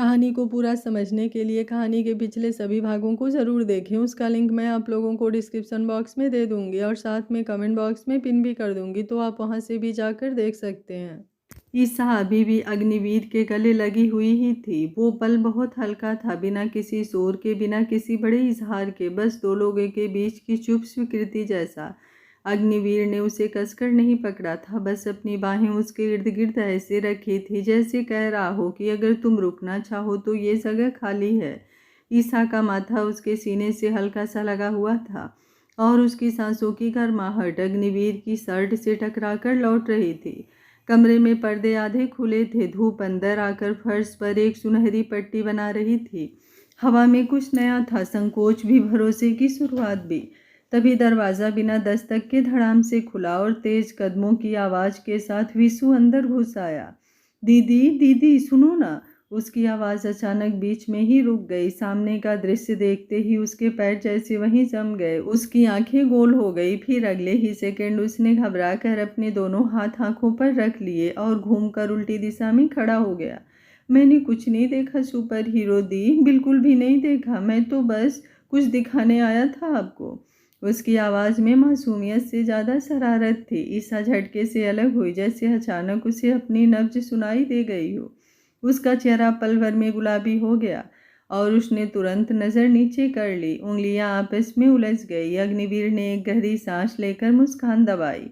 कहानी को पूरा समझने के लिए कहानी के पिछले सभी भागों को ज़रूर देखें। उसका लिंक मैं आप लोगों को डिस्क्रिप्शन बॉक्स में दे दूँगी और साथ में कमेंट बॉक्स में पिन भी कर दूँगी, तो आप वहाँ से भी जाकर देख सकते हैं। ईसा अभी भी अग्निवीर के गले लगी हुई ही थी। वो पल बहुत हल्का था, बिना किसी शोर के, बिना किसी बड़े इजहार के, बस दो लोगों के बीच की चुप स्वीकृति जैसा। अग्निवीर ने उसे कसकर नहीं पकड़ा था, बस अपनी बाहें उसके इर्द गिर्द ऐसे रखी थी जैसे कह रहा हो कि अगर तुम रुकना चाहो तो ये जगह खाली है। ईसा का माथा उसके सीने से हल्का सा लगा हुआ था और उसकी सांसों की गर्माहट अग्निवीर की शर्ट से टकराकर लौट रही थी। कमरे में पर्दे आधे खुले थे, धूप अंदर आकर फर्श पर एक सुनहरी पट्टी बना रही थी। हवा में कुछ नया था, संकोच भी, भरोसे की शुरुआत भी। तभी दरवाज़ा बिना दस्तक के धड़ाम से खुला और तेज कदमों की आवाज़ के साथ विशु अंदर घुस आया। दीदी दीदी सुनो ना। उसकी आवाज़ अचानक बीच में ही रुक गई। सामने का दृश्य देखते ही उसके पैर जैसे वहीं जम गए, उसकी आंखें गोल हो गई। फिर अगले ही सेकंड उसने घबरा कर अपने दोनों हाथ आंखों पर रख लिए और घूमकर उल्टी दिशा में खड़ा हो गया। मैंने कुछ नहीं देखा सुपर हीरो दी, बिल्कुल भी नहीं देखा। मैं तो बस कुछ दिखाने आया था आपको। उसकी आवाज़ में मासूमियत से ज़्यादा शरारत थी। ईसा झटके से अलग हुई, जैसे अचानक उसे अपनी नब्ज सुनाई दे गई हो। उसका चेहरा पल भर में गुलाबी हो गया और उसने तुरंत नज़र नीचे कर ली। उंगलियां आपस में उलझ गई। अग्निवीर ने एक गहरी सांस लेकर मुस्कान दबाई,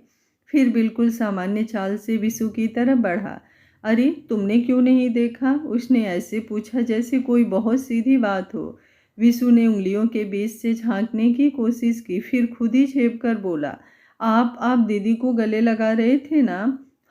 फिर बिल्कुल सामान्य चाल से विशु की तरफ बढ़ा। अरे तुमने क्यों नहीं देखा? उसने ऐसे पूछा जैसे कोई बहुत सीधी बात हो। विशु ने उंगलियों के बीच से झांकने की कोशिश की, फिर खुद ही झेप कर बोला, आप दीदी को गले लगा रहे थे ना?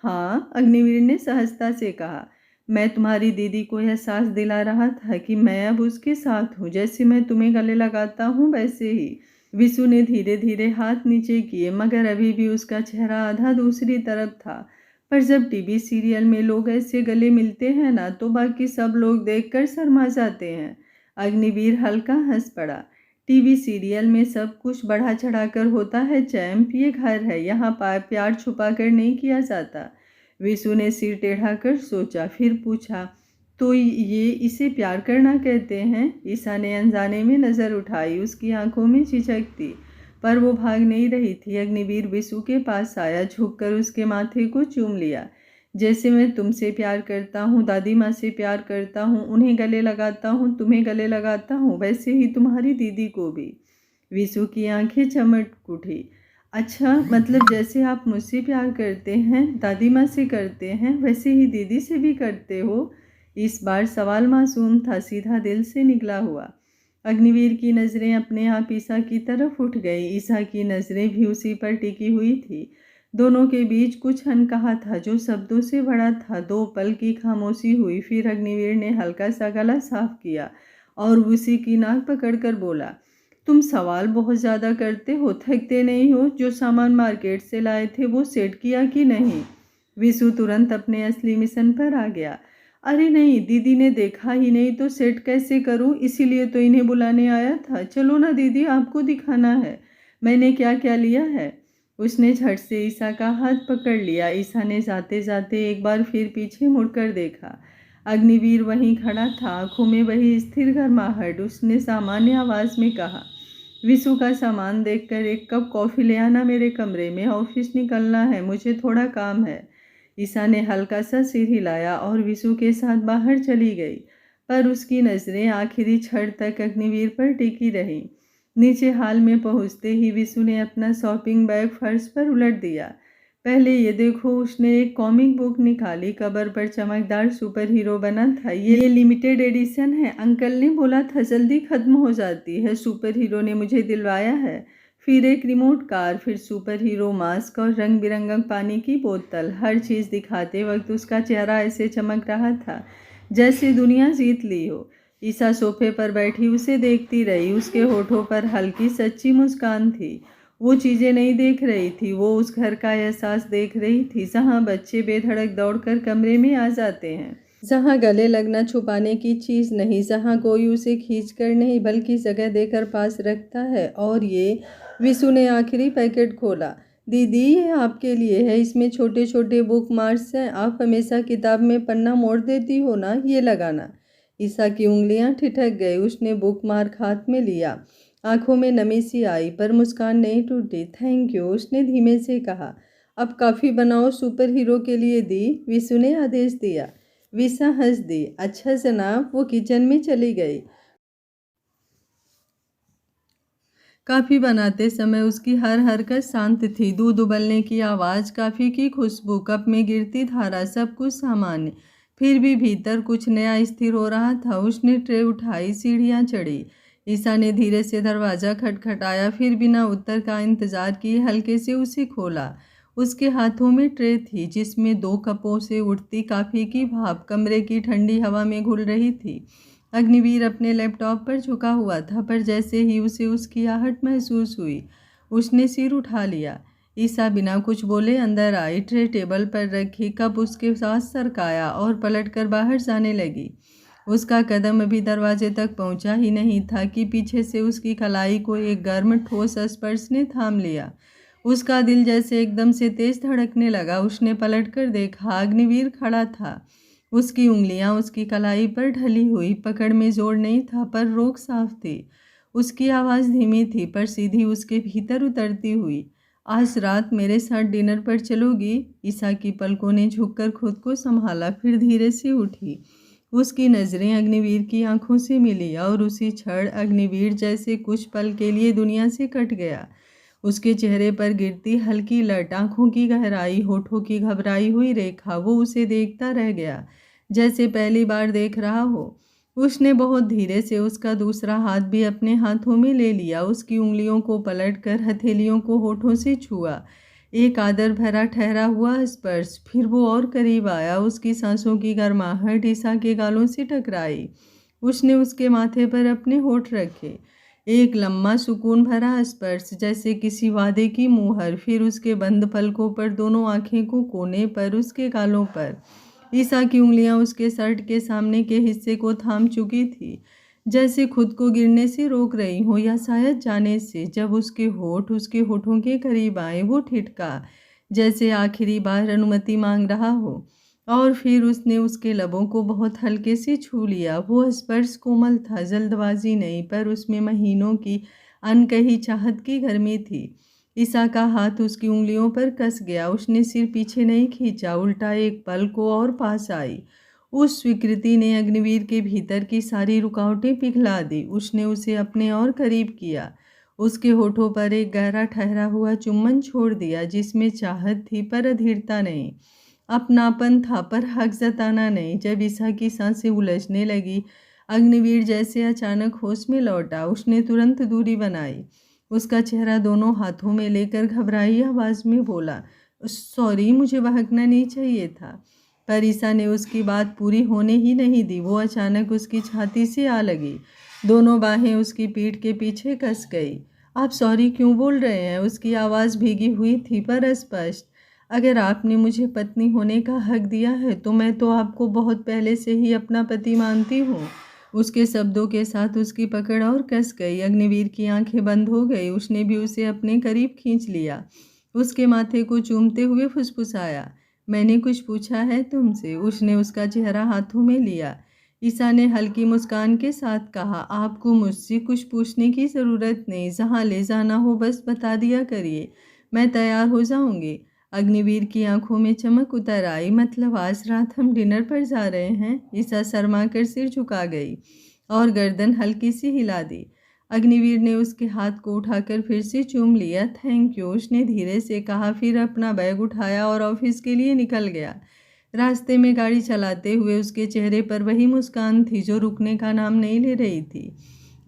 हाँ, अग्निवीर ने सहजता से कहा। मैं तुम्हारी दीदी को एहसास दिला रहा था कि मैं अब उसके साथ हूँ। जैसे मैं तुम्हें गले लगाता हूँ वैसे ही। विशु ने धीरे धीरे हाथ नीचे किए, मगर अभी भी उसका चेहरा आधा दूसरी तरफ था। पर जब टीवी सीरियल में लोग ऐसे गले मिलते हैं ना, तो बाकी सब लोग देखकर शर्मा जाते हैं। अग्निवीर हल्का हंस पड़ा। टीवी सीरियल में सब कुछ बढ़ा चढ़ाकर होता है चैंप, ये घर है, यहाँ प्यार छुपा कर नहीं किया जाता। विशु ने सिर टेढ़ा कर सोचा, फिर पूछा, तो ये इसे प्यार करना कहते हैं? ईसा ने अनजाने में नज़र उठाई। उसकी आंखों में झिझक थी, पर वो भाग नहीं रही थी। अग्निवीर विशु के पास आया, झुककर उसके माथे को चूम लिया। जैसे मैं तुमसे प्यार करता हूँ, दादी माँ से प्यार करता हूँ, उन्हें गले लगाता हूँ, तुम्हें गले लगाता हूँ, वैसे ही तुम्हारी दीदी को भी। विशु की आंखें चमक उठी। अच्छा, मतलब जैसे आप मुझसे प्यार करते हैं, दादी माँ से करते हैं, वैसे ही दीदी से भी करते हो? इस बार सवाल मासूम था, सीधा दिल से निकला हुआ। अग्निवीर की नज़रें अपने आप ईसा की तरफ उठ गई। ईसा की नज़रें भी उसी पर टिकी हुई थी। दोनों के बीच कुछ अनकहा था जो शब्दों से भरा था। 2 पल की खामोशी हुई, फिर अग्निवीर ने हल्का सा गला साफ किया और उसी की नाक पकड़कर बोला, तुम सवाल बहुत ज़्यादा करते हो, थकते नहीं हो? जो सामान मार्केट से लाए थे वो सेट किया कि नहीं? विशु तुरंत अपने असली मिशन पर आ गया। अरे नहीं, दीदी ने देखा ही नहीं तो सेट कैसे करूं? इसीलिए तो इन्हें बुलाने आया था। चलो ना दीदी, आपको दिखाना है मैंने क्या क्या लिया है। उसने झट से ईसा का हाथ पकड़ लिया। ईसा ने जाते जाते एक बार फिर पीछे मुड़कर देखा। अग्निवीर वहीं खड़ा था, आंखों में वही स्थिर गर्माहट। उसने सामान्य आवाज़ में कहा, विशु का सामान देखकर एक कप कॉफ़ी ले आना मेरे कमरे में, ऑफिस निकलना है, मुझे थोड़ा काम है। ईसा ने हल्का सा सिर हिलाया और विशु के साथ बाहर चली गई, पर उसकी नज़रें आखिरी क्षण तक अग्निवीर पर टिकी रहीं। नीचे हॉल में पहुंचते ही विशु ने अपना शॉपिंग बैग फर्श पर उलट दिया। पहले ये देखो, उसने एक कॉमिक बुक निकाली। कवर पर चमकदार सुपर हीरो बना था। ये लिमिटेड एडिशन है, अंकल ने बोला था जल्दी खत्म हो जाती है। सुपर हीरो ने मुझे दिलवाया है। फिर एक रिमोट कार, फिर सुपर हीरो मास्क और रंग बिरंगा पानी की बोतल। हर चीज़ दिखाते वक्त उसका चेहरा ऐसे चमक रहा था जैसे दुनिया जीत ली हो। ईसा सोफे पर बैठी उसे देखती रही। उसके होठों पर हल्की सच्ची मुस्कान थी। वो चीज़ें नहीं देख रही थी, वो उस घर का एहसास देख रही थी जहाँ बच्चे बेधड़क दौड़कर कमरे में आ जाते हैं, जहाँ गले लगना छुपाने की चीज़ नहीं, जहाँ कोई उसे खींचकर नहीं बल्कि जगह देकर पास रखता है। और ये, विशु ने आखिरी पैकेट खोला। दीदी, ये आपके लिए है, इसमें छोटे छोटे बुक मार्क्स हैं। आप हमेशा किताब में पन्ना मोड़ देती हो ना, ये लगाना। ईसा की उंगलियां ठिठक गई। उसने बुक मार्क हाथ में लिया। आंखों में नमी सी आई पर मुस्कान नहीं टूटी। थैंक यू, उसने धीमे से कहा। अब कॉफ़ी बनाओ, सुपर हीरो के लिए दी, विशु ने आदेश दिया। विशा हंस दी। अच्छा जनाब। वो किचन में चली गई। कॉफ़ी बनाते समय उसकी हर हरकत शांत थी। दूध उबलने की आवाज़, कॉफ़ी की खुशबू, कप में गिरती धारा, सब कुछ सामान्य। फिर भी भीतर कुछ नया स्थिर हो रहा था। उसने ट्रे उठाई, सीढ़ियाँ चढ़ी। ईसा ने धीरे से दरवाज़ा खटखटाया, फिर बिना उत्तर का इंतज़ार किए हल्के से उसे खोला। उसके हाथों में ट्रे थी जिसमें 2 कपों से उठती कॉफ़ी की भाप कमरे की ठंडी हवा में घुल रही थी। अग्निवीर अपने लैपटॉप पर झुका हुआ था, पर जैसे ही उसे उसकी आहट महसूस हुई, उसने सिर उठा लिया। ईसा बिना कुछ बोले अंदर आई, ट्रे टेबल पर रखी, कप उसके साथ सरकाया और पलटकर बाहर जाने लगी। उसका कदम अभी दरवाजे तक पहुंचा ही नहीं था कि पीछे से उसकी कलाई को एक गर्म ठोस स्पर्श ने थाम लिया। उसका दिल जैसे एकदम से तेज धड़कने लगा। उसने पलटकर देखा, अग्निवीर खड़ा था। उसकी उंगलियां उसकी कलाई पर ढली हुई, पकड़ में जोर नहीं था पर रोक साफ थी। उसकी आवाज़ धीमी थी पर सीधी उसके भीतर उतरती हुई। आज रात मेरे साथ डिनर पर चलोगी? ईसा की पलकों ने झुककर खुद को संभाला, फिर धीरे से उठी। उसकी नज़रें अग्निवीर की आंखों से मिली और उसी क्षण अग्निवीर जैसे कुछ पल के लिए दुनिया से कट गया। उसके चेहरे पर गिरती हल्की लट, आंखों की गहराई, होठों की घबराई हुई रेखा, वो उसे देखता रह गया जैसे पहली बार देख रहा हो। उसने बहुत धीरे से उसका दूसरा हाथ भी अपने हाथों में ले लिया, उसकी उंगलियों को पलटकर हथेलियों को होठों से छुआ। एक आदर भरा ठहरा हुआ स्पर्श, फिर वो और करीब आया। उसकी सांसों की गर्माहट ईसा के गालों से टकराई। उसने उसके माथे पर अपने होठ रखे। एक लम्बा सुकून भरा स्पर्श, जैसे किसी वादे की मुहर। फिर उसके बंद पलकों पर, दोनों आंखें को कोने पर, उसके गालों पर। ईसा की उंगलियां उसके शर्ट के सामने के हिस्से को थाम चुकी थी, जैसे खुद को गिरने से रोक रही हो या शायद जाने से। जब उसके होठ उसके होठों के करीब आए, वो ठिठका, जैसे आखिरी बार अनुमति मांग रहा हो। और फिर उसने उसके लबों को बहुत हल्के से छू लिया। वो स्पर्श कोमल था, जल्दबाजी नहीं, पर उसमें महीनों की अनकही चाहत की गर्मी थी। ईसा का हाथ उसकी उंगलियों पर कस गया। उसने सिर पीछे नहीं खींचा, उल्टा एक पल को और पास आई। उस स्वीकृति ने अग्निवीर के भीतर की सारी रुकावटें पिघला दी। उसने उसे अपने और करीब किया, उसके होठों पर एक गहरा ठहरा हुआ चुम्बन छोड़ दिया, जिसमें चाहत थी पर अधीरता नहीं, अपनापन था पर हक जताना नहीं। जब ईसा की सांसें उलझने लगी, अग्निवीर जैसे अचानक होश में लौटा। उसने तुरंत दूरी बनाई, उसका चेहरा दोनों हाथों में लेकर घबराई आवाज़ में बोला, सॉरी, मुझे बहकना नहीं चाहिए था। पर ईसा ने उसकी बात पूरी होने ही नहीं दी। वो अचानक उसकी छाती से आ लगी, दोनों बाहें उसकी पीठ के पीछे कस गई। आप सॉरी क्यों बोल रहे हैं? उसकी आवाज़ भीगी हुई थी पर स्पष्ट। अगर आपने मुझे पत्नी होने का हक दिया है तो मैं तो आपको बहुत पहले से ही अपना पति मानती हूँ। उसके शब्दों के साथ उसकी पकड़ और कस गई। अग्निवीर की आंखें बंद हो गई। उसने भी उसे अपने करीब खींच लिया, उसके माथे को चूमते हुए फुसफुसाया, मैंने कुछ पूछा है तुमसे? उसने उसका चेहरा हाथों में लिया। ईसा ने हल्की मुस्कान के साथ कहा, आपको मुझसे कुछ पूछने की ज़रूरत नहीं, जहाँ ले जाना हो बस बता दिया करिए, मैं तैयार हो जाऊंगी। अग्निवीर की आंखों में चमक उतर आई। मतलब आज रात हम डिनर पर जा रहे हैं? ईसा शर्मा कर सिर झुका गई और गर्दन हल्की सी हिला दी। अग्निवीर ने उसके हाथ को उठाकर फिर से चूम लिया। थैंक यू, उसने धीरे से कहा, फिर अपना बैग उठाया और ऑफिस के लिए निकल गया। रास्ते में गाड़ी चलाते हुए उसके चेहरे पर वही मुस्कान थी जो रुकने का नाम नहीं ले रही थी।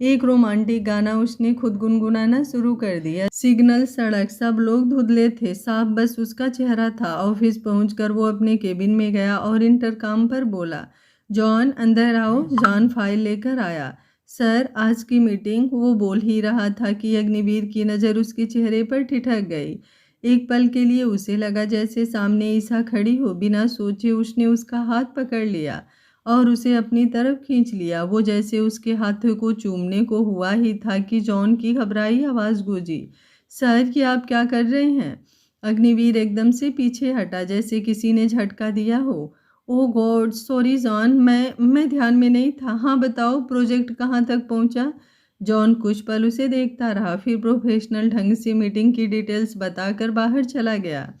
एक रोमांटिक गाना उसने खुद गुनगुनाना शुरू कर दिया। सिग्नल, सड़क, सब लोग धुंधले थे, साफ बस उसका चेहरा था। ऑफिस पहुंचकर वो अपने केबिन में गया और इंटरकॉम पर बोला, जॉन अंदर आओ। जॉन फाइल लेकर आया। सर, आज की मीटिंग। वो बोल ही रहा था कि अग्निवीर की नज़र उसके चेहरे पर ठिठक गई। एक पल के लिए उसे लगा जैसे सामने ईसा खड़ी हो। बिना सोचे उसने उसका हाथ पकड़ लिया और उसे अपनी तरफ खींच लिया। वो जैसे उसके हाथों को चूमने को हुआ ही था कि जॉन की घबराई आवाज़ गूंजी, सर, कि आप क्या कर रहे हैं? अग्निवीर एकदम से पीछे हटा, जैसे किसी ने झटका दिया हो। ओह गॉड! सॉरी जॉन, मैं ध्यान में नहीं था। हाँ, बताओ प्रोजेक्ट कहाँ तक पहुँचा? जॉन कुछ पल उसे देखता रहा, फिर प्रोफेशनल ढंग से मीटिंग की डिटेल्स बताकर बाहर चला गया।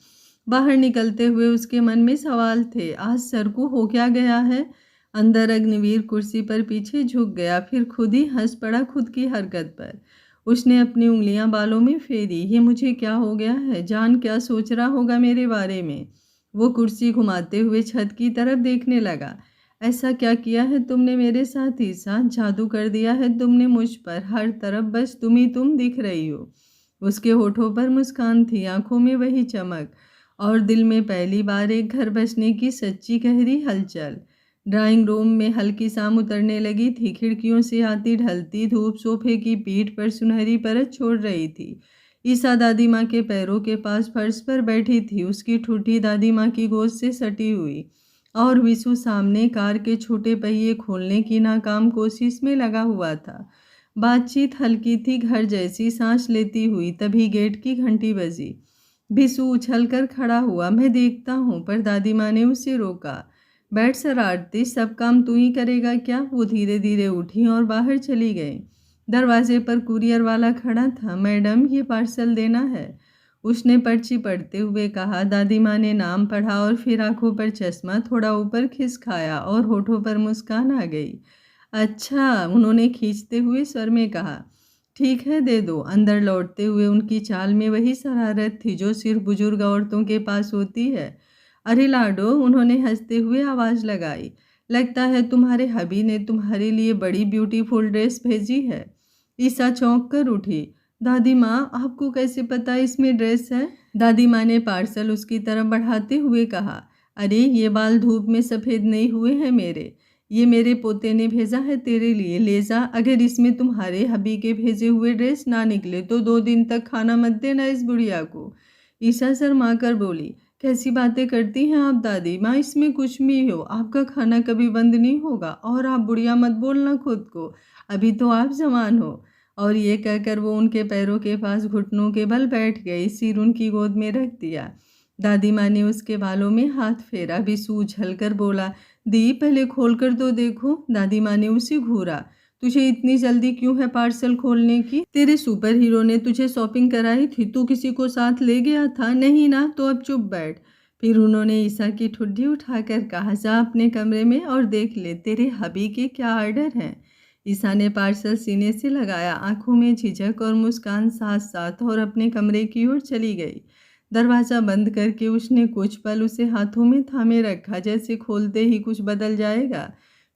बाहर निकलते हुए उसके मन में सवाल थे। आज सर को हो क्या गया है? अंदर अग्निवीर कुर्सी पर पीछे झुक गया, फिर खुद ही हंस पड़ा खुद की हरकत पर। उसने अपनी उंगलियां बालों में फेरी। ये मुझे क्या हो गया है? जान क्या सोच रहा होगा मेरे बारे में? वो कुर्सी घुमाते हुए छत की तरफ देखने लगा। ऐसा क्या किया है तुमने मेरे साथ ईसा? जादू कर दिया है तुमने मुझ पर। हर तरफ बस तुम ही तुम दिख रही हो। उसके होठों पर मुस्कान थी, आंखों में वही चमक, और दिल में पहली बार एक घर बसने की सच्ची गहरी हलचल। ड्राइंग रूम में हल्की शाम उतरने लगी थी। खिड़कियों से आती ढलती धूप सोफे की पीठ पर सुनहरी परत छोड़ रही थी। ईसा दादी माँ के पैरों के पास फर्श पर बैठी थी, उसकी ठुड्डी दादी माँ की गोद से सटी हुई, और विशु सामने कार के छोटे पहिए खोलने की नाकाम कोशिश में लगा हुआ था। बातचीत हल्की थी, घर जैसी, सांस लेती हुई। तभी गेट की घंटी बजी। विशु उछलकर खड़ा हुआ। मैं देखता हूँ, पर दादी माँ ने उसे रोका। बैठ शरारती, सब काम तू ही करेगा क्या? वो धीरे धीरे उठी और बाहर चली गई। दरवाजे पर कुरियर वाला खड़ा था। मैडम, ये पार्सल देना है, उसने पर्ची पढ़ते हुए कहा। दादी माँ ने नाम पढ़ा और फिर आंखों पर चश्मा थोड़ा ऊपर खिसकाया और होठों पर मुस्कान आ गई। अच्छा, उन्होंने खींचते हुए स्वर में कहा। ठीक है, दे दो। अंदर लौटते हुए उनकी चाल में वही शरारत थी जो सिर्फ बुजुर्ग औरतों के पास होती है। अरे लाडो, उन्होंने हंसते हुए आवाज़ लगाई, लगता है तुम्हारे हबी ने तुम्हारे लिए बड़ी ब्यूटीफुल ड्रेस भेजी है। ईसा चौंक कर उठी। दादी माँ, आपको कैसे पता इसमें ड्रेस है? दादी माँ ने पार्सल उसकी तरफ बढ़ाते हुए कहा। अरे, ये बाल धूप में सफ़ेद नहीं हुए हैं मेरे। ये मेरे पोते ने भेजा है तेरे लिए। ले जा। अगर इसमें तुम्हारे हबी के भेजे हुए ड्रेस ना निकले तो 2 दिन तक खाना मत देना इस बुढ़िया को। ईसा शर्मा कर बोली। कैसी बातें करती हैं आप दादी माँ? इसमें कुछ भी हो, आपका खाना कभी बंद नहीं होगा। और आप बुढ़िया मत बोलना खुद को, अभी तो आप जवान हो। और ये कहकर वो उनके पैरों के पास घुटनों के बल बैठ गई, सिर उनकी गोद में रख दिया। दादी माँ ने उसके बालों में हाथ फेरा। विशु उछल कर बोला, दी, पहले खोल कर तो देखो। दादी माँ ने उसे घूरा। तुझे इतनी जल्दी क्यों है पार्सल खोलने की? तेरे सुपर हीरो ने तुझे शॉपिंग कराई थी, तू किसी को साथ ले गया था? नहीं ना, तो अब चुप बैठ। फिर उन्होंने ईसा की ठुड्डी उठाकर कहा, जा अपने कमरे में और देख ले तेरे हबी के क्या ऑर्डर हैं। ईसा ने पार्सल सीने से लगाया, आंखों में झिझक और मुस्कान साथ साथ, और अपने कमरे की ओर चली गई। दरवाज़ा बंद करके उसने कुछ पल उसे हाथों में थामे रखा, जैसे खोलते ही कुछ बदल जाएगा।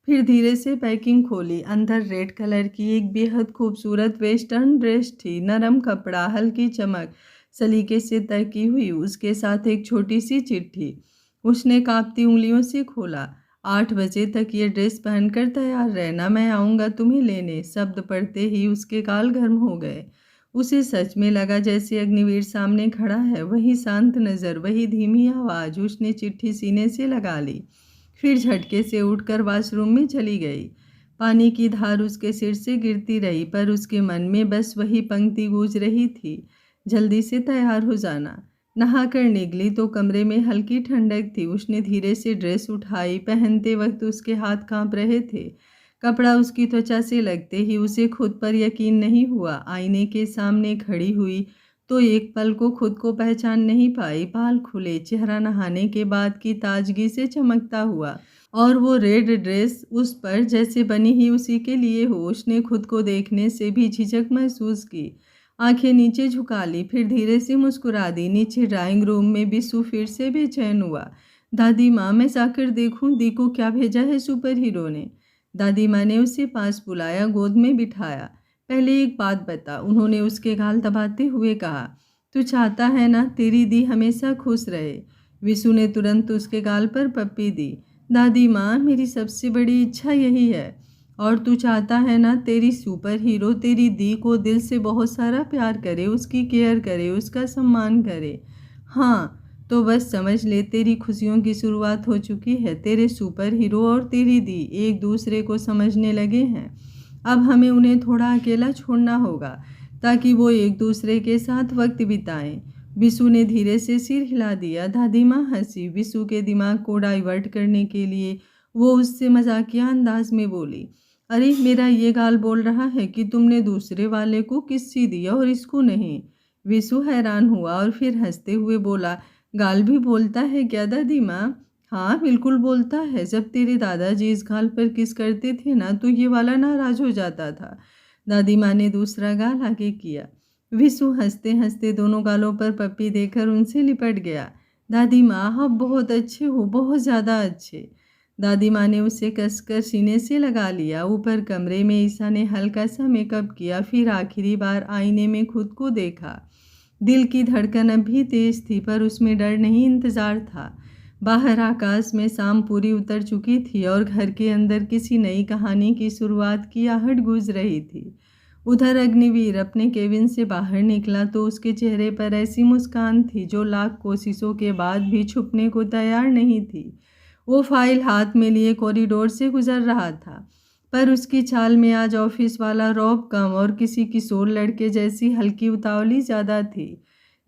फिर धीरे से पैकिंग खोली। अंदर रेड कलर की एक बेहद खूबसूरत वेस्टर्न ड्रेस थी, नरम कपड़ा, हल्की चमक, सलीके से तय की हुई, उसके साथ एक छोटी सी चिट्ठी। उसने कांपती उंगलियों से खोला। 8 बजे तक ये ड्रेस पहनकर तैयार रहना, मैं आऊँगा तुम्हें लेने। शब्द पढ़ते ही उसके गाल गर्म हो गए। उसे सच में लगा जैसे अग्निवीर सामने खड़ा है, वही शांत नज़र, वही धीमी आवाज़। उसने चिट्ठी सीने से लगा ली, फिर झटके से उठकर वॉशरूम में चली गई। पानी की धार उसके सिर से गिरती रही, पर उसके मन में बस वही पंक्ति गूंज रही थी, जल्दी से तैयार हो जाना। नहाकर निकली तो कमरे में हल्की ठंडक थी। उसने धीरे से ड्रेस उठाई। पहनते वक्त उसके हाथ कांप रहे थे। कपड़ा उसकी त्वचा से लगते ही उसे खुद पर यकीन नहीं हुआ। आईने के सामने खड़ी हुई तो एक पल को खुद को पहचान नहीं पाई। बाल खुले, चेहरा नहाने के बाद की ताजगी से चमकता हुआ, और वो रेड ड्रेस उस पर जैसे बनी ही उसी के लिए हो। उसने खुद को देखने से भी झिझक महसूस की। आंखें नीचे झुका ली, फिर धीरे से मुस्कुरा दी। नीचे ड्राइंग रूम में विशु फिर से बेचैन हुआ। दादी माँ, मैं जाकर देखूं दी को क्या भेजा है सुपर हीरो ने। दादी माँ ने उसे पास बुलाया, गोद में बिठाया। पहले एक बात बता, उन्होंने उसके गाल दबाते हुए कहा। तू चाहता है ना तेरी दी हमेशा खुश रहे? विशु ने तुरंत उसके गाल पर पप्पी दी। दादी माँ, मेरी सबसे बड़ी इच्छा यही है। और तू चाहता है ना तेरी सुपर हीरो तेरी दी को दिल से बहुत सारा प्यार करे, उसकी केयर करे, उसका सम्मान करे। हाँ, तो बस समझ ले तेरी खुशियों की शुरुआत हो चुकी है। तेरे सुपर हीरो और तेरी दी एक दूसरे को समझने लगे हैं। अब हमें उन्हें थोड़ा अकेला छोड़ना होगा ताकि वो एक दूसरे के साथ वक्त बिताएं। विशु ने धीरे से सिर हिला दिया। दादी माँ हंसी। विशु के दिमाग को डाइवर्ट करने के लिए वो उससे मजाकिया अंदाज में बोली, अरे मेरा ये गाल बोल रहा है कि तुमने दूसरे वाले को किस्सी दिया और इसको नहीं। विशु हैरान हुआ और फिर हंसते हुए बोला, गाल भी बोलता है क्या दादी माँ? हाँ बिल्कुल बोलता है। जब तेरे दादाजी इस गाल पर किस करते थे ना तो ये वाला नाराज हो जाता था। दादी माँ ने दूसरा गाल आगे किया। विशु हंसते हंसते दोनों गालों पर पप्पी देकर उनसे लिपट गया। दादी माँ आप बहुत अच्छे हो, बहुत ज़्यादा अच्छे। दादी माँ ने उसे कसकर सीने से लगा लिया। ऊपर कमरे में ईसा ने हल्का सा मेकअप किया, फिर आखिरी बार आईने में खुद को देखा। दिल की धड़कन अब भी तेज थी पर उसमें डर नहीं, इंतजार था। बाहर आकाश में शाम पूरी उतर चुकी थी और घर के अंदर किसी नई कहानी की शुरुआत की आहट गूंज रही थी। उधर अग्निवीर अपने केबिन से बाहर निकला तो उसके चेहरे पर ऐसी मुस्कान थी जो लाख कोशिशों के बाद भी छुपने को तैयार नहीं थी। वो फाइल हाथ में लिए कॉरिडोर से गुजर रहा था, पर उसकी चाल में आज ऑफिस वाला रौब कम और किसी किशोर लड़के जैसी हल्की उतावली ज़्यादा थी।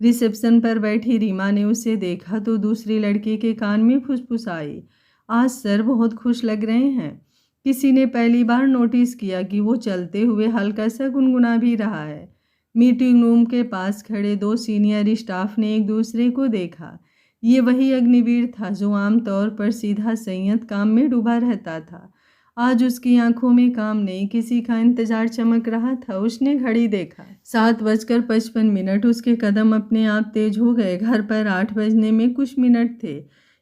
रिसेप्शन पर बैठी रीमा ने उसे देखा तो दूसरी लड़की के कान में फुसफुसाई, आज सर बहुत खुश लग रहे हैं। किसी ने पहली बार नोटिस किया कि वो चलते हुए हल्का सा गुनगुना भी रहा है। मीटिंग रूम के पास खड़े दो सीनियर स्टाफ ने एक दूसरे को देखा। ये वही अग्निवीर था जो आमतौर पर सीधा संयत काम में डूबा रहता था। आज उसकी आंखों में काम नहीं, किसी का इंतजार चमक रहा था। उसने घड़ी देखा, 7:55। उसके कदम अपने आप तेज हो गए। घर पर 8 बजने में कुछ मिनट थे।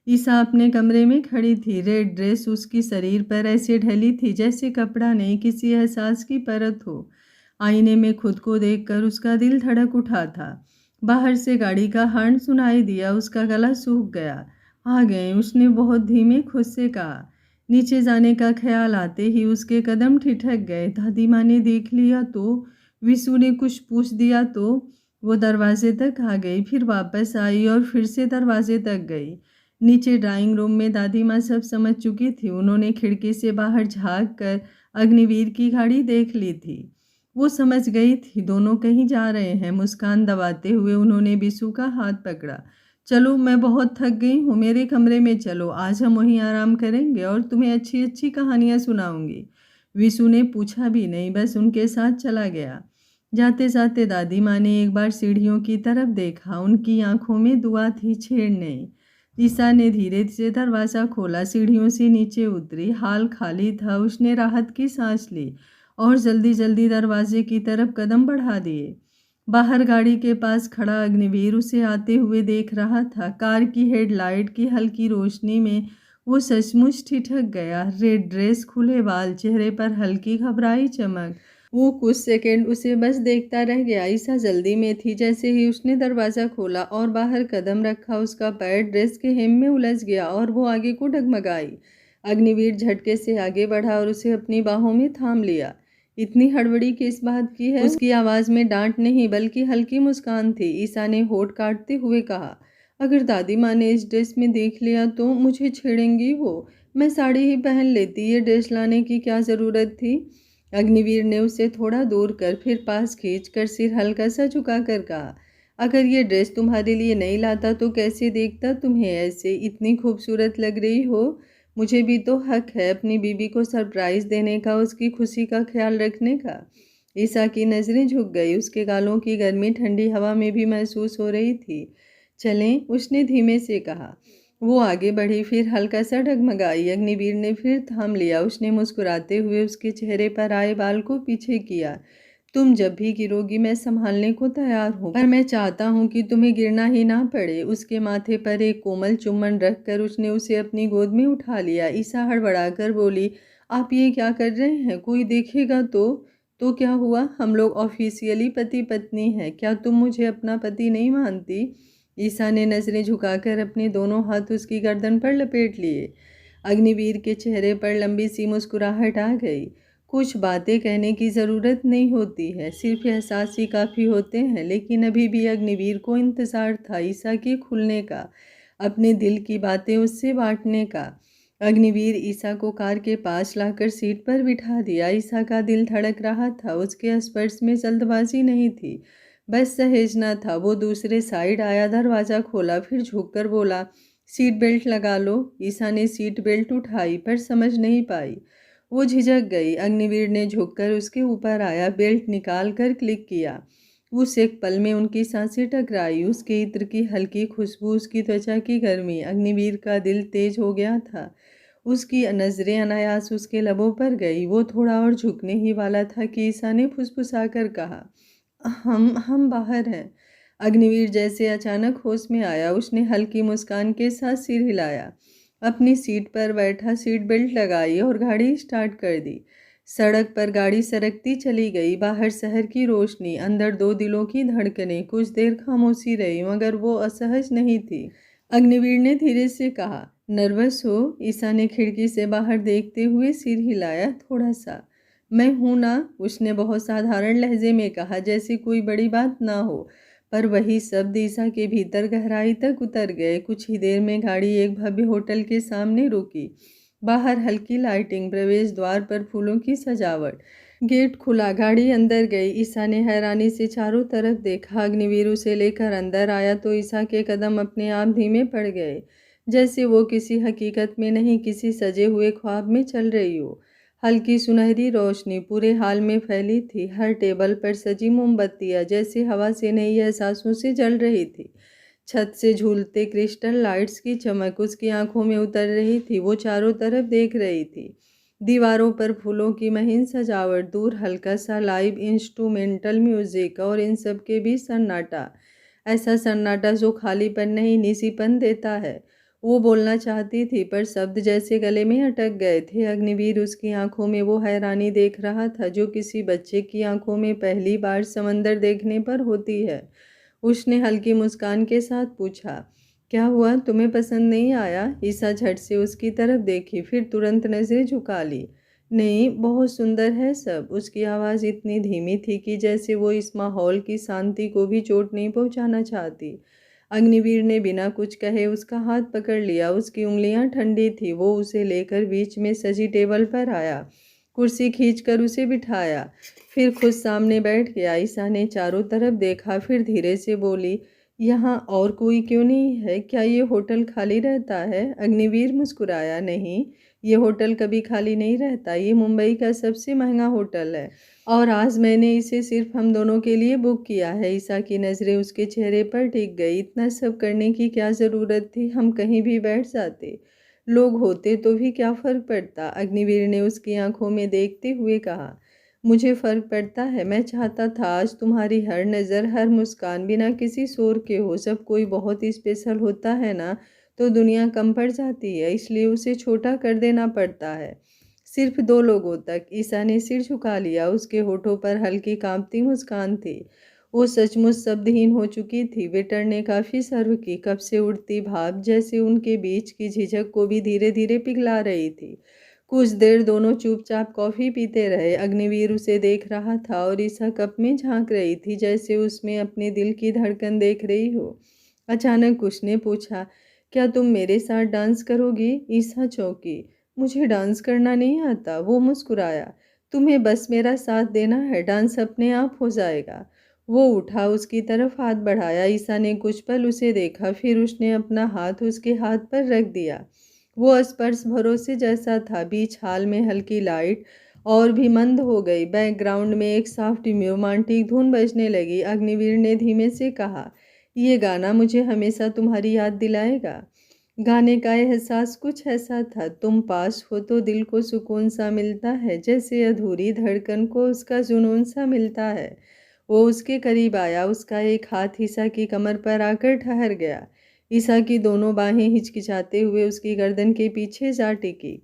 ईसा अपने कमरे में खड़ी थी। रेड ड्रेस उसकी शरीर पर ऐसे ढली थी जैसे कपड़ा नहीं, किसी एहसास की परत हो। आईने में खुद को देखकर उसका दिल धड़क उठा था। बाहर से गाड़ी का हॉर्न सुनाई दिया। उसका गला सूख गया। आ गए, उसने बहुत धीमे खुद से कहा। नीचे जाने का ख्याल आते ही उसके कदम ठिठक गए। दादी माँ ने देख लिया तो, विशु ने कुछ पूछ दिया तो। वो दरवाजे तक आ गई, फिर वापस आई और फिर से दरवाजे तक गई। नीचे ड्राइंग रूम में दादी माँ सब समझ चुकी थी। उन्होंने खिड़की से बाहर झांक कर अग्निवीर की गाड़ी देख ली थी। वो समझ गई थी दोनों कहीं जा रहे हैं। मुस्कान दबाते हुए उन्होंने विशु का हाथ पकड़ा। चलो, मैं बहुत थक गई हूँ, मेरे कमरे में चलो, आज हम वहीं आराम करेंगे और तुम्हें अच्छी अच्छी कहानियाँ सुनाऊंगी। विशु ने पूछा भी नहीं, बस उनके साथ चला गया। जाते जाते दादी माँ ने एक बार सीढ़ियों की तरफ देखा। उनकी आंखों में दुआ थी, छेड़ नहीं। ईसा ने धीरे से दरवाज़ा खोला, सीढ़ियों से नीचे उतरी। हाल खाली था। उसने राहत की सांस ली और जल्दी जल्दी दरवाजे की तरफ कदम बढ़ा दिए। बाहर गाड़ी के पास खड़ा अग्निवीर उसे आते हुए देख रहा था। कार की हेडलाइट की हल्की रोशनी में वो सचमुच ठिठक गया। रेड ड्रेस, खुले बाल, चेहरे पर हल्की घबराई चमक। वो कुछ सेकंड उसे बस देखता रह गया। ईसा जल्दी में थी। जैसे ही उसने दरवाज़ा खोला और बाहर कदम रखा, उसका पैर ड्रेस के हेम में उलझ गया और वो आगे को डगमगाई। अग्निवीर झटके से आगे बढ़ा और उसे अपनी बाहों में थाम लिया। इतनी हड़बड़ी किस बात की है? उसकी आवाज़ में डांट नहीं बल्कि हल्की मुस्कान थी। ईसा ने होठ काटते हुए कहा, अगर दादी माँ ने इस ड्रेस में देख लिया तो मुझे छेड़ेंगी वो। मैं साड़ी ही पहन लेती, ये ड्रेस लाने की क्या ज़रूरत थी? अग्निवीर ने उसे थोड़ा दूर कर फिर पास खींचकर सिर हल्का सा झुकाकर कहा, अगर ये ड्रेस तुम्हारे लिए नहीं लाता तो कैसे देखता तुम्हें ऐसे? इतनी खूबसूरत लग रही हो। मुझे भी तो हक है अपनी बीबी को सरप्राइज़ देने का, उसकी खुशी का ख्याल रखने का। ईसा की नज़रें झुक गई। उसके गालों की गर्मी ठंडी हवा में भी महसूस हो रही थी। चलें, उसने धीमे से कहा। वो आगे बढ़ी, फिर हल्का सा डगमगाई। अग्निवीर ने फिर थाम लिया। उसने मुस्कुराते हुए उसके चेहरे पर आए बाल को पीछे किया। तुम जब भी गिरोगी मैं संभालने को तैयार हूँ, पर मैं चाहता हूँ कि तुम्हें गिरना ही ना पड़े। उसके माथे पर एक कोमल चुम्बन रखकर उसने उसे अपनी गोद में उठा लिया। ईसा हड़बड़ाकर बोली, आप ये क्या कर रहे हैं? कोई देखेगा तो? तो क्या हुआ? हम लोग ऑफिशियली पति पत्नी हैं। क्या तुम मुझे अपना पति नहीं मानती? ईसा ने नज़रें झुकाकर अपने दोनों हाथ उसकी गर्दन पर लपेट लिए। अग्निवीर के चेहरे पर लंबी सी मुस्कुराहट आ गई। कुछ बातें कहने की ज़रूरत नहीं होती है, सिर्फ एहसास ही काफ़ी होते हैं। लेकिन अभी भी अग्निवीर को इंतज़ार था ईसा के खुलने का, अपने दिल की बातें उससे बांटने का। अग्निवीर ईसा को कार के पास लाकर सीट पर बिठा दिया। ईसा का दिल धड़क रहा था। उसके स्पर्श में जल्दबाजी नहीं थी, बस सहेजना था। वो दूसरे साइड आया, दरवाज़ा खोला, फिर झुककर बोला, सीट बेल्ट लगा लो। ईसा ने सीट बेल्ट उठाई पर समझ नहीं पाई। वो झिझक गई। अग्निवीर ने झुककर उसके ऊपर आया, बेल्ट निकाल कर क्लिक किया। उस एक पल में उनकी सांसें टकराई। उसके इत्र की हल्की खुशबू, उसकी त्वचा की गर्मी। अग्निवीर का दिल तेज हो गया था। उसकी नज़रें अनायास उसके लबों पर गई। वो थोड़ा और झुकने ही वाला था कि ईसा ने फुसफुसाकर कहा, हम बाहर हैं। अग्निवीर जैसे अचानक होश में आया। उसने हल्की मुस्कान के साथ सिर हिलाया, अपनी सीट पर बैठा, सीट बेल्ट लगाई और गाड़ी स्टार्ट कर दी। सड़क पर गाड़ी सरकती चली गई। बाहर शहर की रोशनी, अंदर दो दिलों की धड़कनें। कुछ देर खामोशी रही, मगर वो असहज नहीं थी। अग्निवीर ने धीरे से कहा, नर्वस हो? ईसा ने खिड़की से बाहर देखते हुए सिर हिलाया, थोड़ा सा। मैं हूं ना, उसने बहुत साधारण लहजे में कहा, जैसे कोई बड़ी बात ना हो। पर वही शब्द ईसा के भीतर गहराई तक उतर गए। कुछ ही देर में गाड़ी एक भव्य होटल के सामने रुकी। बाहर हल्की लाइटिंग, प्रवेश द्वार पर फूलों की सजावट। गेट खुला, गाड़ी अंदर गई। ईसा ने हैरानी से चारों तरफ देखा। अग्निवीर उसे लेकर अंदर आया तो ईसा के कदम अपने आप धीमे पड़ गए, जैसे वो किसी हकीकत में नहीं, किसी सजे हुए ख्वाब में चल रही हो। हल्की सुनहरी रोशनी पूरे हाल में फैली थी। हर टेबल पर सजी मोमबत्तियां जैसे हवा से नई एहसासों से जल रही थी। छत से झूलते क्रिस्टल लाइट्स की चमक उसकी आंखों में उतर रही थी। वो चारों तरफ देख रही थी। दीवारों पर फूलों की महीन सजावट, दूर हल्का सा लाइव इंस्ट्रूमेंटल म्यूजिक, और इन सब के बीच सन्नाटा। ऐसा सन्नाटा जो खालीपन नहीं, निसीपन देता है। वो बोलना चाहती थी पर शब्द जैसे गले में अटक गए थे। अग्निवीर उसकी आंखों में वो हैरानी देख रहा था जो किसी बच्चे की आंखों में पहली बार समंदर देखने पर होती है। उसने हल्की मुस्कान के साथ पूछा, क्या हुआ, तुम्हें पसंद नहीं आया? ईसा झट से उसकी तरफ देखी, फिर तुरंत नजरें झुका ली। नहीं, बहुत सुंदर है सब। उसकी आवाज़ इतनी धीमी थी कि जैसे वो इस माहौल की शांति को भी चोट नहीं पहुंचाना चाहती। अग्निवीर ने बिना कुछ कहे उसका हाथ पकड़ लिया। उसकी उंगलियां ठंडी थी। वो उसे लेकर बीच में सजी टेबल पर आया, कुर्सी खींचकर उसे बिठाया, फिर खुद सामने बैठ गया। ईसा ने चारों तरफ देखा, फिर धीरे से बोली, यहाँ और कोई क्यों नहीं है? क्या ये होटल खाली रहता है? अग्निवीर मुस्कुराया, नहीं, ये होटल कभी खाली नहीं रहता। ये मुंबई का सबसे महंगा होटल है और आज मैंने इसे सिर्फ हम दोनों के लिए बुक किया है। ईसा की नज़रें उसके चेहरे पर टिक गई। इतना सब करने की क्या ज़रूरत थी? हम कहीं भी बैठ जाते, लोग होते तो भी क्या फ़र्क पड़ता? अग्निवीर ने उसकी आंखों में देखते हुए कहा, मुझे फ़र्क पड़ता है। मैं चाहता था आज तुम्हारी हर नज़र, हर मुस्कान बिना किसी शोर के हो। जब कोई बहुत ही स्पेशल होता है ना, तो दुनिया कम पड़ जाती है, इसलिए उसे छोटा कर देना पड़ता है, सिर्फ दो लोगों तक। ईसा ने सिर झुका लिया। उसके होठों पर हल्की कांपती मुस्कान थी। वो सचमुच शब्दहीन हो चुकी थी। वेटर ने काफ़ी सर्व की। कब से उठती भाप जैसे उनके बीच की झिझक को भी धीरे धीरे पिघला रही थी। कुछ देर दोनों चुपचाप कॉफ़ी पीते रहे। अग्निवीर उसे देख रहा था और ईसा कप में झांक रही थी, जैसे उसमें अपने दिल की धड़कन देख रही हो। अचानक उसने पूछा, क्या तुम मेरे साथ डांस करोगी? ईसा चौंकी। मुझे डांस करना नहीं आता। वो मुस्कुराया, तुम्हें बस मेरा साथ देना है, डांस अपने आप हो जाएगा। वो उठा, उसकी तरफ हाथ बढ़ाया। ईसा ने कुछ पल उसे देखा, फिर उसने अपना हाथ उसके हाथ पर रख दिया। वो स्पर्श भरोसे जैसा था। बीच हाल में हल्की लाइट और भी मंद हो गई। बैकग्राउंड में एक सॉफ्ट रोमांटिक धुन बजने लगी। अग्निवीर ने धीमे से कहा, ये गाना मुझे हमेशा तुम्हारी याद दिलाएगा। गाने का एहसास कुछ ऐसा था, तुम पास हो तो दिल को सुकून सा मिलता है, जैसे अधूरी धड़कन को उसका जुनून सा मिलता है। वो उसके करीब आया। उसका एक हाथ ईसा की कमर पर आकर ठहर गया। ईसा की दोनों बाहें हिचकिचाते हुए उसकी गर्दन के पीछे जा टिकी।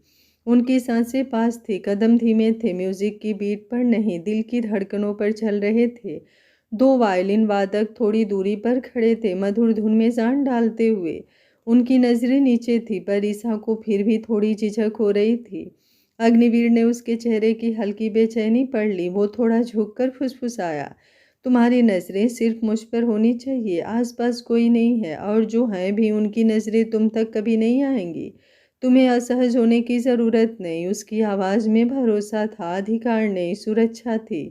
उनकी सांसें पास थी, कदम धीमे थे, म्यूजिक की बीट पर नहीं, दिल की धड़कनों पर चल रहे थे। दो वायलिन वादक थोड़ी दूरी पर खड़े थे, मधुर धुन में जान डालते हुए। उनकी नजरें नीचे थी, पर ईसा को फिर भी थोड़ी झिझक हो रही थी। अग्निवीर ने उसके चेहरे की हल्की बेचैनी पढ़ ली। वो थोड़ा झुककर फुसफुसाया, तुम्हारी नज़रें सिर्फ मुझ पर होनी चाहिए, आसपास कोई नहीं है, और जो हैं भी उनकी नज़रें तुम तक कभी नहीं आएंगी। तुम्हें असहज होने की ज़रूरत नहीं। उसकी आवाज़ में भरोसा था, अधिकार नहीं, सुरक्षा थी।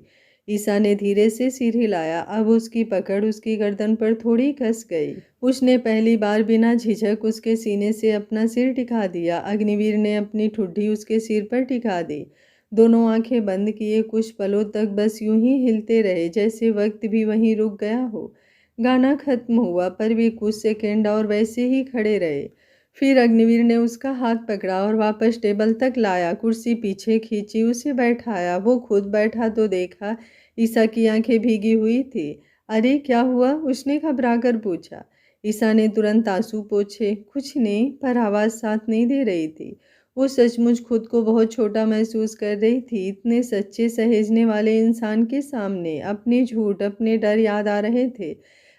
ईसा ने धीरे से सिर हिलाया। अब उसकी पकड़ उसकी गर्दन पर थोड़ी कस गई। उसने पहली बार बिना झिझक उसके सीने से अपना सिर टिका दिया। अग्निवीर ने अपनी ठुड्डी उसके सिर पर टिका दी। दोनों आंखें बंद किए कुछ पलों तक बस यूं ही हिलते रहे, जैसे वक्त भी वहीं रुक गया हो। गाना खत्म हुआ पर वे कुछ सेकंड और वैसे ही खड़े रहे। फिर अग्निवीर ने उसका हाथ पकड़ा और वापस टेबल तक लाया। कुर्सी पीछे खींची, उसे बैठाया। वो खुद बैठा तो देखा, ईसा की आंखें भीगी हुई थी। अरे क्या हुआ? उसने घबराकर पूछा। ईसा ने तुरंत आंसू पोंछे। कुछ नहीं, पर आवाज़ साथ नहीं दे रही थी। वो सचमुच खुद को बहुत छोटा महसूस कर रही थी। इतने सच्चे सहेजने वाले इंसान के सामने अपने झूठ, अपने डर याद आ रहे थे।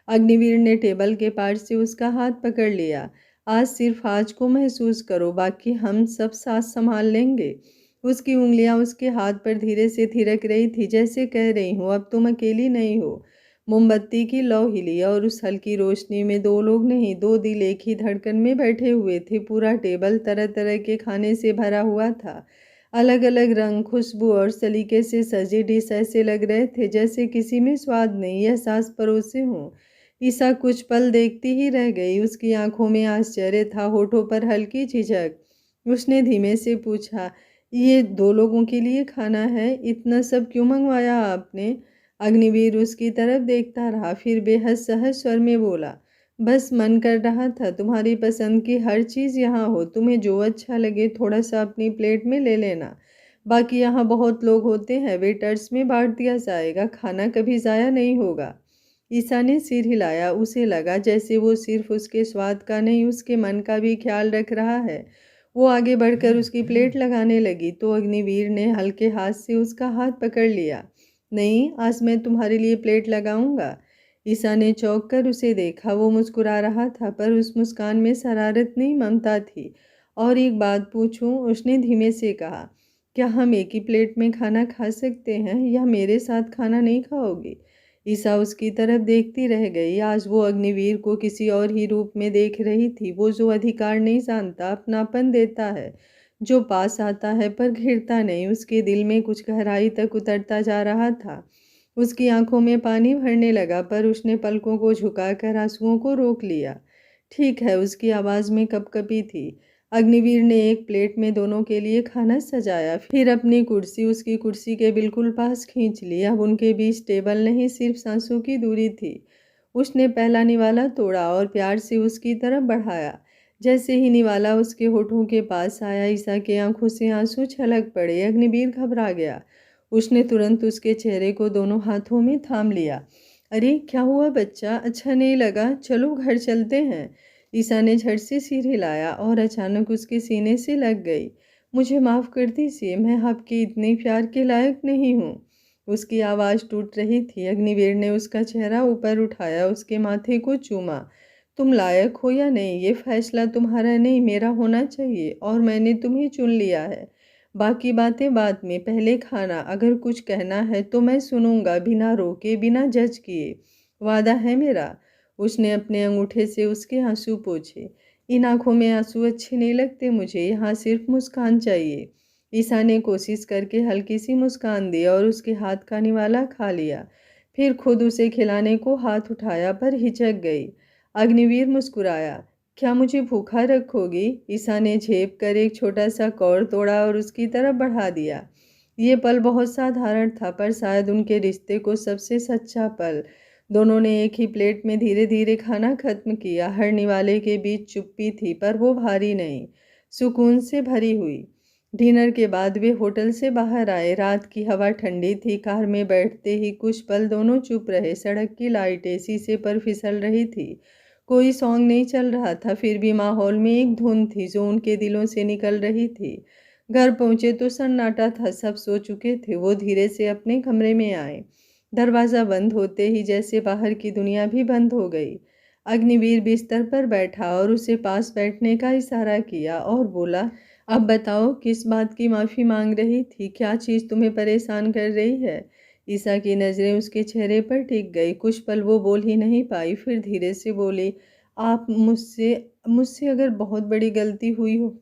अग्निवीर ने टेबल के पार से उसका हाथ पकड़ लिया। आज सिर्फ आज को महसूस करो, बाकी हम सब साथ संभाल लेंगे। उसकी उंगलियां उसके हाथ पर धीरे से थिरक रही थी, जैसे कह रही हूँ अब तुम अकेली नहीं हो। मोमबत्ती की लौ हिली और उस हल्की रोशनी में दो लोग नहीं, दो दिल एक ही धड़कन में बैठे हुए थे। पूरा टेबल तरह तरह के खाने से भरा हुआ था। अलग अलग रंग, खुशबू और सलीके से सजे डिश ऐसे लग रहे थे जैसे किसी में स्वाद नहीं, एहसास परोसे हों। ईसा कुछ पल देखती ही रह गई। उसकी आंखों में आश्चर्य था, होठों पर हल्की झिझक। उसने धीमे से पूछा, ये दो लोगों के लिए खाना है? इतना सब क्यों मंगवाया आपने? अग्निवीर उसकी तरफ देखता रहा, फिर बेहद सहज स्वर में बोला, बस मन कर रहा था तुम्हारी पसंद की हर चीज़ यहाँ हो। तुम्हें जो अच्छा लगे थोड़ा सा अपनी प्लेट में ले लेना। बाकी यहाँ बहुत लोग होते हैं, वेटर्स में बांट दिया जाएगा। खाना कभी ज़ाया नहीं होगा। ईसा ने सिर हिलाया। उसे लगा जैसे वो सिर्फ उसके स्वाद का नहीं, उसके मन का भी ख्याल रख रहा है। वो आगे बढ़कर उसकी प्लेट लगाने लगी तो अग्निवीर ने हल्के हाथ से उसका हाथ पकड़ लिया। नहीं, आज मैं तुम्हारे लिए प्लेट लगाऊंगा। ईसा ने चौंक कर उसे देखा। वो मुस्कुरा रहा था, पर उस मुस्कान में शरारत नहीं, ममता थी। और एक बात पूछूं? उसने धीमे से कहा, क्या हम एक ही प्लेट में खाना खा सकते हैं, या मेरे साथ खाना नहीं खाओगी? ईसा उसकी तरफ देखती रह गई। आज वो अग्निवीर को किसी और ही रूप में देख रही थी। वो जो अधिकार नहीं जानता, अपनापन देता है, जो पास आता है पर घिरता नहीं। उसके दिल में कुछ गहराई तक उतरता जा रहा था। उसकी आंखों में पानी भरने लगा, पर उसने पलकों को झुकाकर आंसुओं को रोक लिया। ठीक है, उसकी आवाज़ में कपकपी थी। अग्निवीर ने एक प्लेट में दोनों के लिए खाना सजाया, फिर अपनी कुर्सी उसकी कुर्सी के बिल्कुल पास खींच ली। अब उनके बीच टेबल नहीं, सिर्फ सांसों की दूरी थी। उसने पहला निवाला तोड़ा और प्यार से उसकी तरफ बढ़ाया। जैसे ही निवाला उसके होठों के पास आया, ईसा की आंखों से आंसू छलक पड़े। अग्निवीर घबरा गया। उसने तुरंत उसके चेहरे को दोनों हाथों में थाम लिया। अरे क्या हुआ बच्चा? अच्छा नहीं लगा? चलो घर चलते हैं। ईसा ने झट से सिर हिलाया और अचानक उसके सीने से लग गई। मुझे माफ़ कर दीजिए, मैं आपके इतने प्यार के लायक नहीं हूँ। उसकी आवाज़ टूट रही थी। अग्निवीर ने उसका चेहरा ऊपर उठाया, उसके माथे को चूमा। तुम लायक हो या नहीं, ये फैसला तुम्हारा नहीं, मेरा होना चाहिए, और मैंने तुम्हें चुन लिया है। बाकी बातें बाद में, पहले खाना। अगर कुछ कहना है तो मैं सुनूंगा, बिना रोके, बिना जज किए। वादा है मेरा। उसने अपने अंगूठे से उसके आंसू पोंछे। इन आंखों में आंसू अच्छे नहीं लगते मुझे, यहाँ सिर्फ मुस्कान चाहिए। ईसा ने कोशिश करके हल्की सी मुस्कान दी और उसके हाथ का निवाला खा लिया। फिर खुद उसे खिलाने को हाथ उठाया, पर हिचक गई। अग्निवीर मुस्कुराया। क्या मुझे भूखा रखोगी? ईसा ने झेप कर एक छोटा सा कौर तोड़ा और उसकी तरफ बढ़ा दिया। ये पल बहुत साधारण था, पर शायद उनके रिश्ते को सबसे सच्चा पल। दोनों ने एक ही प्लेट में धीरे धीरे खाना खत्म किया। हर निवाले के बीच चुप्पी थी, पर वो भारी नहीं, सुकून से भरी हुई। डिनर के बाद वे होटल से बाहर आए। रात की हवा ठंडी थी। कार में बैठते ही कुछ पल दोनों चुप रहे। सड़क की लाइटें शीशे पर फिसल रही थी। कोई सॉन्ग नहीं चल रहा था, फिर भी माहौल में एक धुन थी जो उनके दिलों से निकल रही थी। घर पहुंचे तो सन्नाटा था, सब सो चुके थे। वो धीरे से अपने कमरे में आए। दरवाज़ा बंद होते ही जैसे बाहर की दुनिया भी बंद हो गई। अग्निवीर बिस्तर पर बैठा और उसे पास बैठने का इशारा किया और बोला, अब बताओ किस बात की माफ़ी मांग रही थी? क्या चीज़ तुम्हें परेशान कर रही है? ईसा की नज़रें उसके चेहरे पर टिक गई। कुछ पल वो बोल ही नहीं पाई, फिर धीरे से बोली, आप मुझसे मुझसे अगर बहुत बड़ी गलती हुई हो,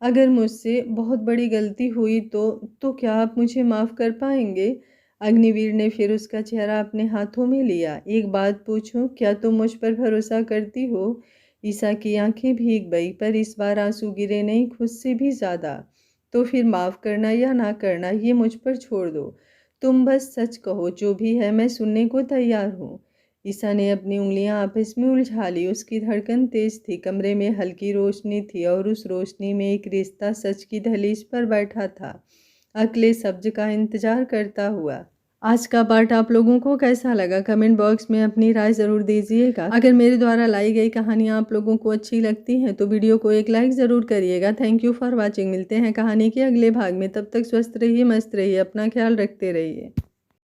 अगर मुझसे बहुत बड़ी गलती हुई तो क्या आप मुझे माफ़ कर पाएंगे? अग्निवीर ने फिर उसका चेहरा अपने हाथों में लिया। एक बात पूछूं, क्या तुम मुझ पर भरोसा करती हो? ईसा की आंखें भीग गई, पर इस बार आंसू गिरे नहीं, खुद से भी ज़्यादा। तो फिर माफ़ करना या ना करना ये मुझ पर छोड़ दो। तुम बस सच कहो, जो भी है मैं सुनने को तैयार हूँ। ईसा ने अपनी उंगलियां आपस में उलझा ली। उसकी धड़कन तेज थी, कमरे में हल्की रोशनी थी और उस रोशनी में एक रिश्ता सच की दहलीज पर बैठा था, अगले शब्द का इंतजार करता हुआ। आज का पार्ट आप लोगों को कैसा लगा? कमेंट बॉक्स में अपनी राय ज़रूर दीजिएगा। अगर मेरे द्वारा लाई गई कहानियाँ आप लोगों को अच्छी लगती हैं तो वीडियो को एक लाइक ज़रूर करिएगा। Thank you for watching. मिलते हैं कहानी के अगले भाग में। तब तक स्वस्थ रहिए, मस्त रहिए, अपना ख्याल रखते रहिए।